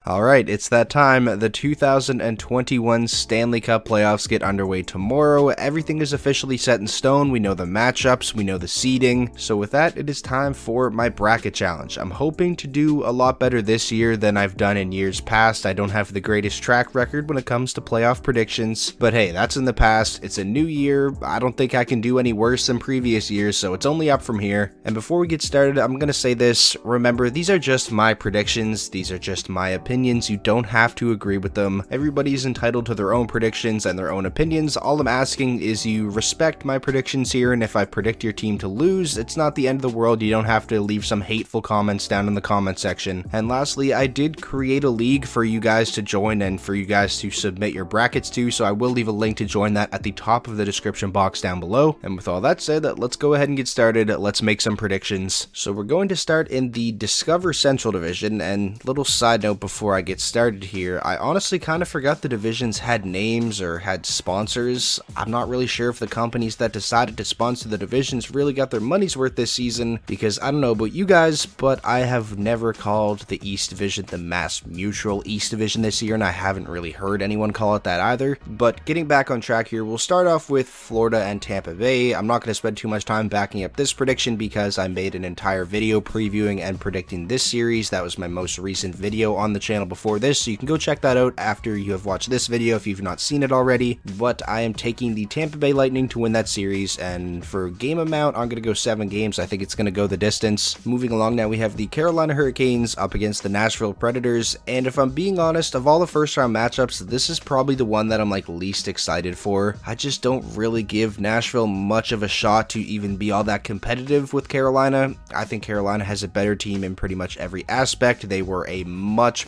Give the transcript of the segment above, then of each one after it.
Alright, it's that time. The 2021 Stanley Cup playoffs get underway tomorrow. Everything is officially set in stone. We know the matchups, we know the seeding. So with that, it is time for my bracket challenge. I'm hoping to do a lot better this year than I've done in years past. I don't have the greatest track record when it comes to playoff predictions, but hey, that's in the past. It's a new year. I don't think I can do any worse than previous years, so it's only up from here. And before we get started, I'm gonna say this. Remember, these are just my predictions. These are just my opinions. You don't have to agree with them. Everybody's entitled to their own predictions and their own opinions. All I'm asking is you respect my predictions here, and if I predict your team to lose, it's not the end of the world. You don't have to leave some hateful comments down in the comment section. And lastly, I did create a league for you guys to join and for you guys to submit your brackets to, so I will leave a link to join that at the top of the description box down below. And with all that said, let's go ahead and get started. Let's make some predictions. So we're going to start in the Discover Central Division, and little side note before I get started here, I honestly kind of forgot the divisions had names or had sponsors. I'm not really sure if the companies that decided to sponsor the divisions really got their money's worth this season, because I don't know about you guys, but I have never called the East Division the Mass Mutual East Division this year, and I haven't really heard anyone call it that either. But getting back on track here, we'll start off with Florida and Tampa Bay. I'm not going to spend too much time backing up this prediction because I made an entire video previewing and predicting this series. That was my most recent video on the channel before this, so you can go check that out after you have watched this video if you've not seen it already. But I am taking the Tampa Bay Lightning to win that series, and for game amount, I'm going to go 7 games. I think it's going to go the distance. Moving along now, we have the Carolina Hurricanes up against the Nashville Predators, and if I'm being honest, of all the first round matchups, this is probably the one that I'm least excited for. I just don't really give Nashville much of a shot to even be all that competitive with Carolina. I think Carolina has a better team in pretty much every aspect. They were a much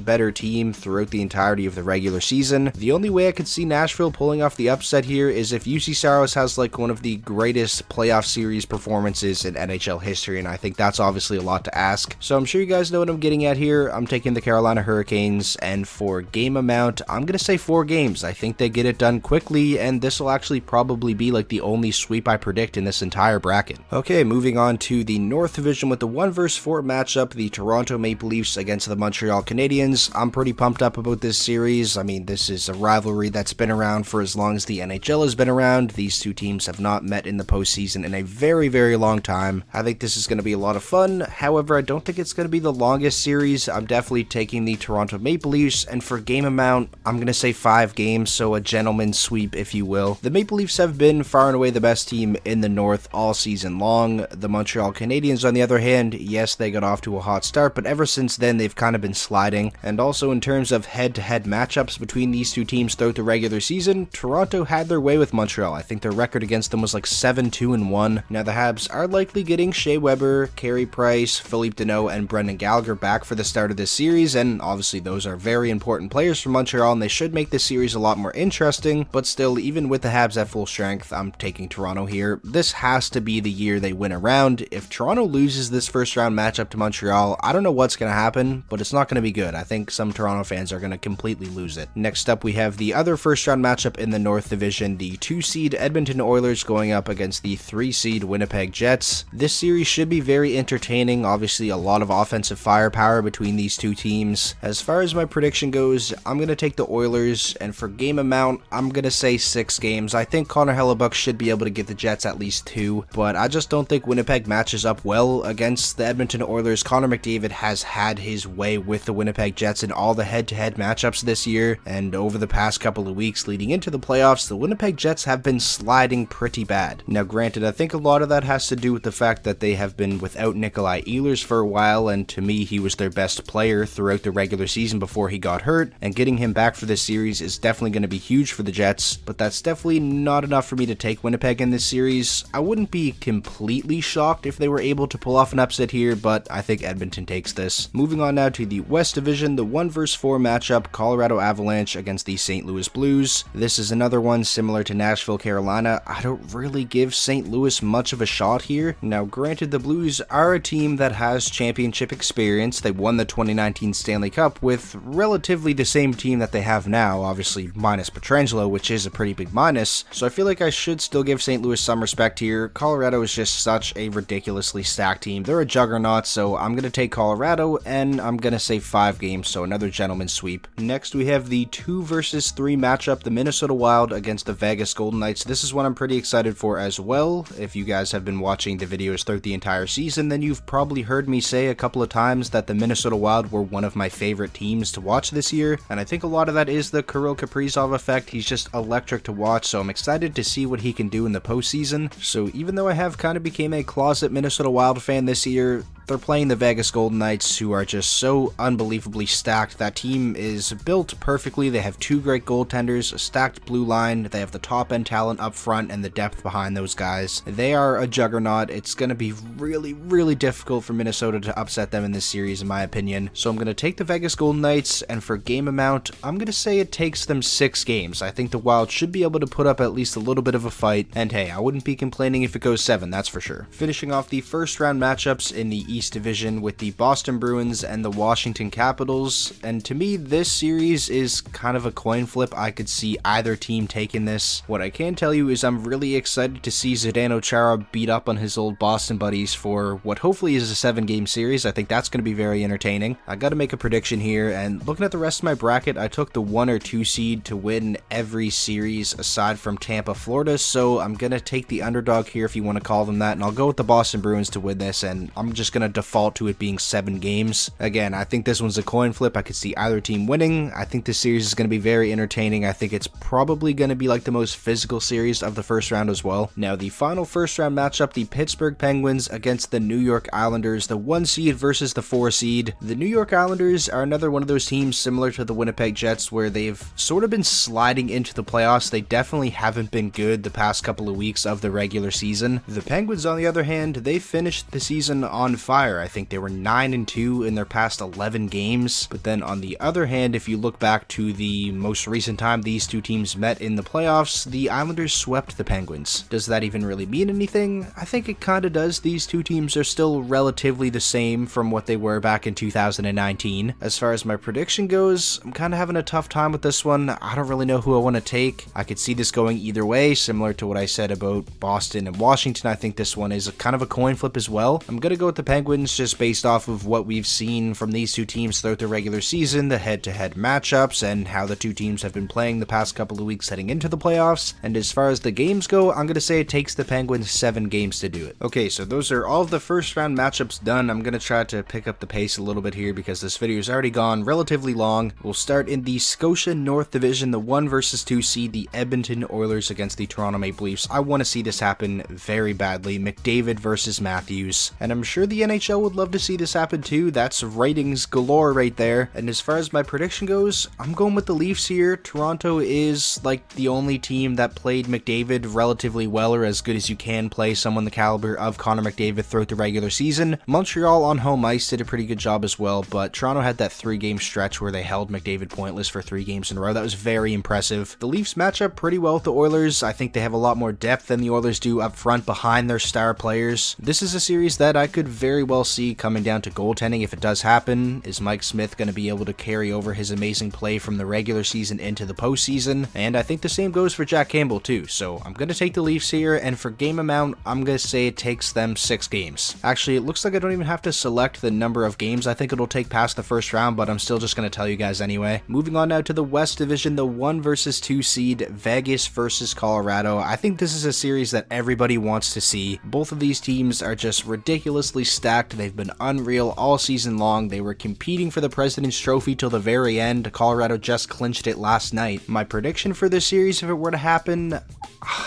better team throughout the entirety of the regular season. The only way I could see Nashville pulling off the upset here is if UC Saros has one of the greatest playoff series performances in NHL history, and I think that's obviously a lot to ask. So I'm sure you guys know what I'm getting at here. I'm taking the Carolina Hurricanes, and for game amount, I'm going to say 4 games. I think they get it done quickly, and this will actually probably be the only sweep I predict in this entire bracket. Okay, moving on to the North Division with the 1 vs 4 matchup, the Toronto Maple Leafs against the Montreal Canadiens. I'm pretty pumped up about this series. I mean, this is a rivalry that's been around for as long as the NHL has been around. These two teams have not met in the postseason in a very long time. I think this is going to be a lot of fun. However, I don't think it's going to be the longest series. I'm definitely taking the Toronto Maple Leafs, and for game amount, I'm going to say 5 games, so a gentleman's sweep, if you will. The Maple Leafs have been far and away the best team in the North all season long. The Montreal Canadiens, on the other hand, yes, they got off to a hot start, but ever since then, they've kind of been sliding. And also in terms of head-to-head matchups between these two teams throughout the regular season, Toronto had their way with Montreal. I think their record against them was 7-2-1. Now the Habs are likely getting Shea Weber, Carey Price, Philippe Deneau, and Brendan Gallagher back for the start of this series, and obviously those are very important players for Montreal, and they should make this series a lot more interesting. But still, even with the Habs at full strength, I'm taking Toronto here. This has to be the year they win a round. If Toronto loses this first round matchup to Montreal, I don't know what's going to happen, but it's not going to be good. I think some Toronto fans are going to completely lose it. Next up, we have the other first round matchup in the North Division, the 2-seed Edmonton Oilers going up against the 3-seed Winnipeg Jets. This series should be very entertaining. Obviously, a lot of offensive firepower between these two teams. As far as my prediction goes, I'm going to take the Oilers, and for game amount, I'm going to say 6 games. I think Connor Hellebuck should be able to get the Jets at least 2, but I just don't think Winnipeg matches up well against the Edmonton Oilers. Connor McDavid has had his way with the Winnipeg Jets in all the head-to-head matchups this year, and over the past couple of weeks leading into the playoffs, the Winnipeg Jets have been sliding pretty bad. Now granted, I think a lot of that has to do with the fact that they have been without Nikolai Ehlers for a while, and to me, he was their best player throughout the regular season before he got hurt, and getting him back for this series is definitely going to be huge for the Jets, but that's definitely not enough for me to take Winnipeg in this series. I wouldn't be completely shocked if they were able to pull off an upset here, but I think Edmonton takes this. Moving on now to the West Division, the 1 vs 4 matchup, Colorado Avalanche against the St. Louis Blues. This is another one similar to Nashville, Carolina. I don't really give St. Louis much of a shot here. Now granted, the Blues are a team that has championship experience. They won the 2019 Stanley Cup with relatively the same team that they have now, obviously minus Pietrangelo, which is a pretty big minus, so I feel like I should still give St. Louis some respect here. Colorado is just such a ridiculously stacked team. They're a juggernaut, so I'm going to take Colorado, and I'm going to say 5 5 games, so another gentleman's sweep. Next, we have the 2 versus 3 matchup, the Minnesota Wild against the Vegas Golden Knights. This is one I'm pretty excited for as well. If you guys have been watching the videos throughout the entire season, then you've probably heard me say a couple of times that the Minnesota Wild were one of my favorite teams to watch this year, and I think a lot of that is the Kirill Kaprizov effect. He's just electric to watch, so I'm excited to see what he can do in the postseason. So even though I have kind of became a closet Minnesota Wild fan this year, they're playing the Vegas Golden Knights, who are just so unbelievably stacked. That team is built perfectly. They have 2 great goaltenders, a stacked blue line, they have the top-end talent up front and the depth behind those guys. They are a juggernaut. It's going to be really, really difficult for Minnesota to upset them in this series, in my opinion. So I'm going to take the Vegas Golden Knights, and for game amount, I'm going to say it takes them 6 games. I think the Wild should be able to put up at least a little bit of a fight, and hey, I wouldn't be complaining if it goes 7, that's for sure. Finishing off the first round matchups in the East Division with the Boston Bruins and the Washington Capitals, and to me this series is kind of a coin flip. I could see either team taking this. What I can tell you is I'm really excited to see Zdeno Chara beat up on his old Boston buddies for what hopefully is a 7-game series. I think that's going to be very entertaining. I got to make a prediction here, and looking at the rest of my bracket, I took the 1 or 2 seed to win every series aside from Tampa, Florida, so I'm going to take the underdog here if you want to call them that, and I'll go with the Boston Bruins to win this, and I'm just going to default to it being 7 games. Again, I think this one's a coin flip. I could see either team winning. I think this series is going to be very entertaining. I think it's probably going to be like the most physical series of the first round as well. Now, the final first round matchup, the Pittsburgh Penguins against the New York Islanders, the 1 seed versus the 4 seed. The New York Islanders are another one of those teams similar to the Winnipeg Jets where they've sort of been sliding into the playoffs. They definitely haven't been good the past couple of weeks of the regular season. The Penguins, on the other hand, they finished the season on fire. I think they were 9-2 in their past 11 games, but then on the other hand, if you look back to the most recent time these two teams met in the playoffs, the Islanders swept the Penguins. Does that even really mean anything? I think it kind of does. These two teams are still relatively the same from what they were back in 2019. As far as my prediction goes, I'm kind of having a tough time with this one. I don't really know who I want to take. I could see this going either way, similar to what I said about Boston and Washington. I think this one is kind of a coin flip as well. I'm going to go with the Penguins just based off of what we've seen from these two teams throughout the regular season, the head-to-head matchups, and how the two teams have been playing the past couple of weeks heading into the playoffs. And as far as the games go, I'm going to say it takes the Penguins 7 games to do it. Okay, so those are all of the first round matchups done. I'm going to try to pick up the pace a little bit here because this video has already gone relatively long. We'll start in the Scotia North Division, the 1 versus 2 seed, the Edmonton Oilers against the Toronto Maple Leafs. I want to see this happen very badly. McDavid versus Matthews, and I'm sure the NHL would love to see this happen too. That's ratings galore right there. And as far as my prediction goes, I'm going with the Leafs here. Toronto is like the only team that played McDavid relatively well, or as good as you can play someone the caliber of Connor McDavid throughout the regular season. Montreal on home ice did a pretty good job as well, but Toronto had that 3-game stretch where they held McDavid pointless for 3 games in a row. That was very impressive. The Leafs match up pretty well with the Oilers. I think they have a lot more depth than the Oilers do up front behind their star players. This is a series that I could very well see coming down to goaltending if it does happen. Is Mike Smith going to be able to carry over his amazing play from the regular season into the postseason? And I think the same goes for Jack Campbell too. So I'm going to take the Leafs here, and for game amount, I'm going to say it takes them 6 games. Actually, it looks like I don't even have to select the number of games I think it'll take past the first round, but I'm still just going to tell you guys anyway. Moving on now to the West Division, the 1 versus 2 seed, Vegas versus Colorado. I think this is a series that everybody wants to see. Both of these teams are just ridiculously stacked. They've been unreal all season long. They were competing for the President's Trophy till the very end. Colorado just clinched it last night. My prediction for this series, if it were to happen,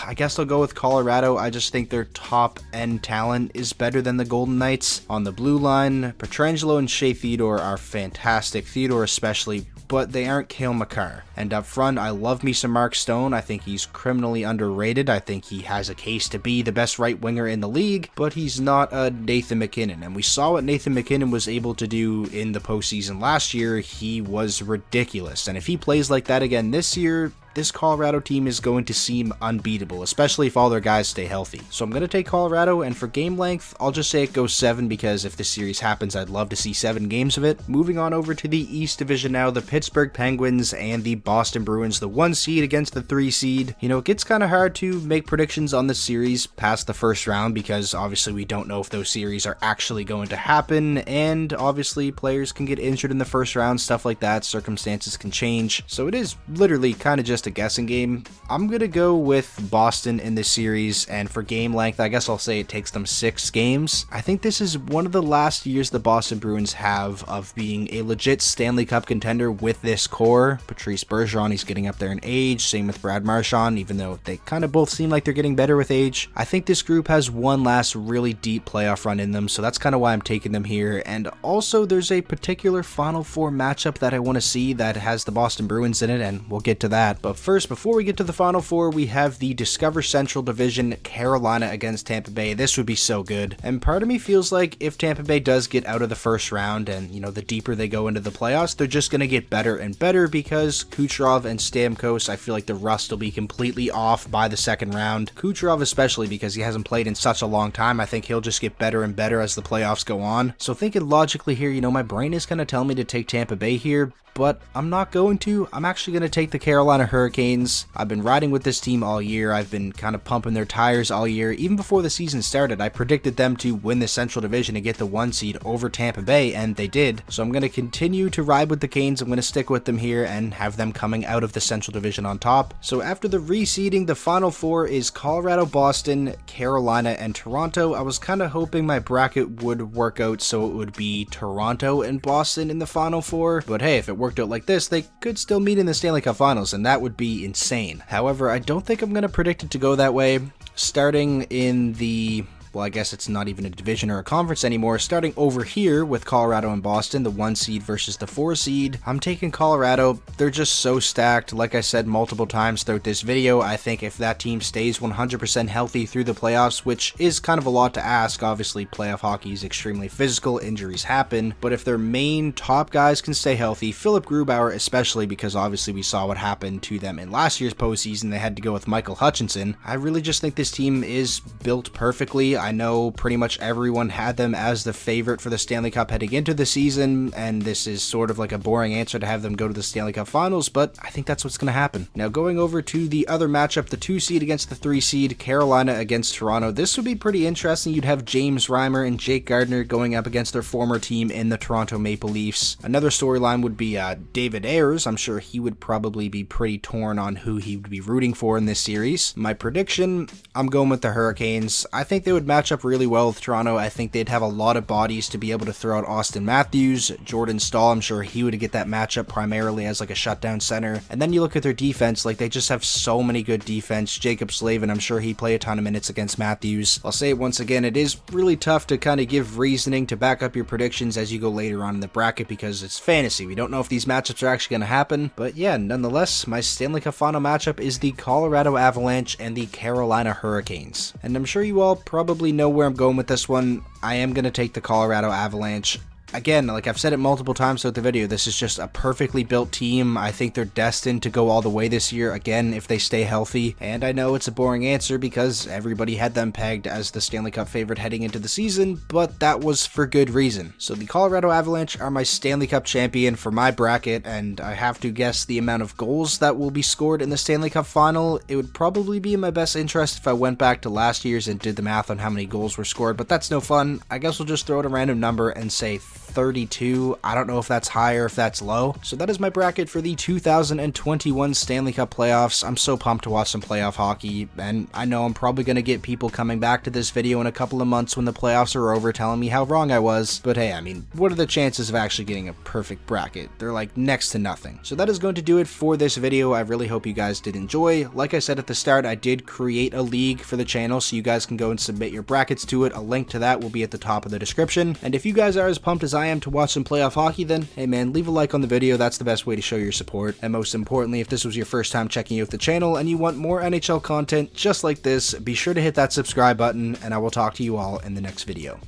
I guess I'll go with Colorado. I just think their top-end talent is better than the Golden Knights. On the blue line, Pietrangelo and Shea Theodore are fantastic. Theodore especially, but they aren't Cale Makar. And up front, I love me some Mark Stone. I think he's criminally underrated. I think he has a case to be the best right winger in the league, but he's not a Nathan MacKinnon. And we saw what Nathan MacKinnon was able to do in the postseason last year. He was ridiculous. And if he plays like that again this year, this Colorado team is going to seem unbeatable, especially if all their guys stay healthy. So I'm going to take Colorado, and for game length, I'll just say it goes 7 because if this series happens, I'd love to see 7 games of it. Moving on over to the East Division now, the Pittsburgh Penguins and the Boston Bruins, the 1 seed against the 3 seed. You know, it gets kind of hard to make predictions on this series past the first round because obviously we don't know if those series are actually going to happen, and obviously players can get injured in the first round, stuff like that, circumstances can change. So it is literally kind of just a guessing game. I'm going to go with Boston in this series, and for game length, I guess I'll say it takes them 6 games. I think this is one of the last years the Boston Bruins have of being a legit Stanley Cup contender with this core. Patrice Bergeron, he's getting up there in age, same with Brad Marchand, even though they kind of both seem like they're getting better with age. I think this group has one last really deep playoff run in them, so that's kind of why I'm taking them here. And also there's a particular Final Four matchup that I want to see that has the Boston Bruins in it, and we'll get to that. But first, before we get to the Final Four, we have the Discover Central Division, Carolina against Tampa Bay. This would be so good. And part of me feels like if Tampa Bay does get out of the first round and, you know, the deeper they go into the playoffs, they're just going to get better and better because Kucherov and Stamkos, I feel like the rust will be completely off by the second round. Kucherov especially because he hasn't played in such a long time. I think he'll just get better and better as the playoffs go on. So thinking logically here, you know, my brain is going to tell me to take Tampa Bay here, but I'm not going to. I'm actually going to take the Carolina Hurricanes. I've been riding with this team all year. I've been kind of pumping their tires all year. Even before the season started, I predicted them to win the Central Division and get the 1 seed over Tampa Bay, and they did. So I'm going to continue to ride with the Canes. I'm going to stick with them here and have them coming out of the Central Division on top. So after the reseeding, the Final Four is Colorado, Boston, Carolina, and Toronto. I was kind of hoping my bracket would work out so it would be Toronto and Boston in the Final Four, but hey, if it worked out like this, they could still meet in the Stanley Cup Finals, and that would be insane. However, I don't think I'm going to predict it to go that way. Starting in the... well, I guess it's not even a division or a conference anymore. Starting over here with Colorado and Boston, the 1 seed versus the 4 seed, I'm taking Colorado. They're just so stacked. Like I said multiple times throughout this video, I think if that team stays 100% healthy through the playoffs, which is kind of a lot to ask, obviously playoff hockey is extremely physical, injuries happen, but if their main top guys can stay healthy, Philip Grubauer especially, because obviously we saw what happened to them in last year's postseason, they had to go with Michael Hutchinson. I really just think this team is built perfectly. I know pretty much everyone had them as the favorite for the Stanley Cup heading into the season, and this is sort of like a boring answer to have them go to the Stanley Cup Finals, but I think that's what's going to happen. Now going over to the other matchup, the 2 seed against the 3 seed, Carolina against Toronto. This would be pretty interesting. You'd have James Reimer and Jake Gardiner going up against their former team in the Toronto Maple Leafs. Another storyline would be David Ayers. I'm sure he would probably be pretty torn on who he would be rooting for in this series. My prediction, I'm going with the Hurricanes. I think they would match up really well with Toronto. I think they'd have a lot of bodies to be able to throw out Austin Matthews, Jordan Staal. I'm sure he would get that matchup primarily as like a shutdown center. And then you look at their defense, like they just have so many good defense. Jacob Slavin, I'm sure he'd play a ton of minutes against Matthews. I'll say it once again, it is really tough to kind of give reasoning to back up your predictions as you go later on in the bracket because it's fantasy. We don't know if these matchups are actually going to happen. But yeah, nonetheless, my Stanley Cup final matchup is the Colorado Avalanche and the Carolina Hurricanes. And I'm sure you all probably know where I'm going with this one. I am going to take the Colorado Avalanche. Again, like I've said it multiple times throughout the video, this is just a perfectly built team. I think they're destined to go all the way this year, again, if they stay healthy. And I know it's a boring answer because everybody had them pegged as the Stanley Cup favorite heading into the season, but that was for good reason. So the Colorado Avalanche are my Stanley Cup champion for my bracket, and I have to guess the amount of goals that will be scored in the Stanley Cup final. It would probably be in my best interest if I went back to last year's and did the math on how many goals were scored, but that's no fun. I guess we'll just throw out a random number and say 32. I don't know if that's high or if that's low. So that is my bracket for the 2021 Stanley Cup playoffs. I'm so pumped to watch some playoff hockey, and I know I'm probably going to get people coming back to this video in a couple of months when the playoffs are over telling me how wrong I was. But hey, I mean, what are the chances of actually getting a perfect bracket? They're like next to nothing. So that is going to do it for this video. I really hope you guys did enjoy. Like I said at the start, I did create a league for the channel, so you guys can go and submit your brackets to it. A link to that will be at the top of the description. And if you guys are as pumped as I am to watch some playoff hockey, then hey man, leave a like on the video. That's the best way to show your support. And most importantly, if this was your first time checking out the channel and you want more NHL content just like this, be sure to hit that subscribe button, and I will talk to you all in the next video.